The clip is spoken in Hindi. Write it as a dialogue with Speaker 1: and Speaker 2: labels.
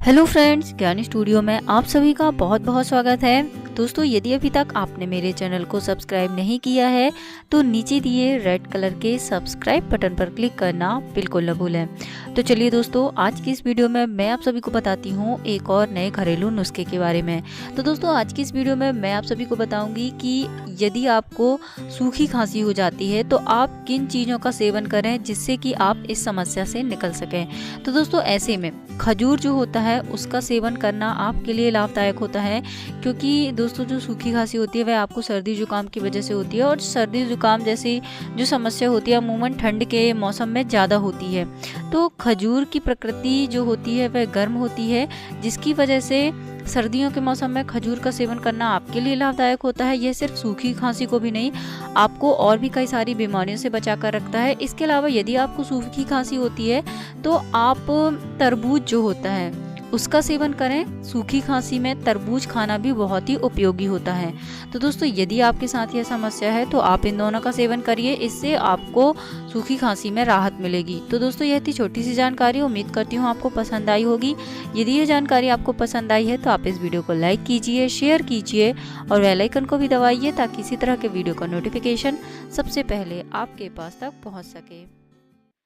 Speaker 1: हेलो फ्रेंड्स, ज्ञानी स्टूडियो में आप सभी का बहुत बहुत स्वागत है। दोस्तों, यदि अभी तक आपने मेरे चैनल को सब्सक्राइब नहीं किया है तो नीचे दिए रेड कलर के सब्सक्राइब बटन पर क्लिक करना बिल्कुल न भूलें। तो चलिए दोस्तों, आज की इस वीडियो में मैं आप सभी को बताती हूँ एक और नए घरेलू नुस्खे के बारे में। तो दोस्तों, आज की इस वीडियो में मैं आप सभी को बताऊंगी कि यदि आपको सूखी खांसी हो जाती है तो आप किन चीज़ों का सेवन करें जिससे कि आप इस समस्या से निकल सकें। तो दोस्तों, ऐसे में खजूर जो होता है उसका सेवन करना आपके लिए लाभदायक होता है, क्योंकि दोस्तों जो सूखी खांसी होती है वह आपको सर्दी जुकाम की वजह से होती है, और सर्दी जुकाम जैसी जो समस्या होती है अमूमन ठंड के मौसम में ज़्यादा होती है। तो खजूर की प्रकृति जो होती है वह गर्म होती है, जिसकी वजह से सर्दियों के मौसम में खजूर का सेवन करना आपके लिए लाभदायक होता है। यह सिर्फ सूखी खांसी को भी नहीं, आपको और भी कई सारी बीमारियों से बचा कर रखता है। इसके अलावा यदि आपको सूखी खांसी होती है तो आप तरबूज जो होता है उसका सेवन करें। सूखी खांसी में तरबूज खाना भी बहुत ही उपयोगी होता है। तो दोस्तों, यदि आपके साथ यह समस्या है तो आप इन दोनों का सेवन करिए, इससे आपको सूखी खांसी में राहत मिलेगी। तो दोस्तों, यह थी छोटी सी जानकारी, उम्मीद करती हूँ आपको पसंद आई होगी। यदि ये जानकारी आपको पसंद आई है तो आप इस वीडियो को लाइक कीजिए, शेयर कीजिए और बेल आइकन को भी दबाइए, ताकि इसी तरह के वीडियो का नोटिफिकेशन सबसे पहले आपके पास तक पहुँच सके।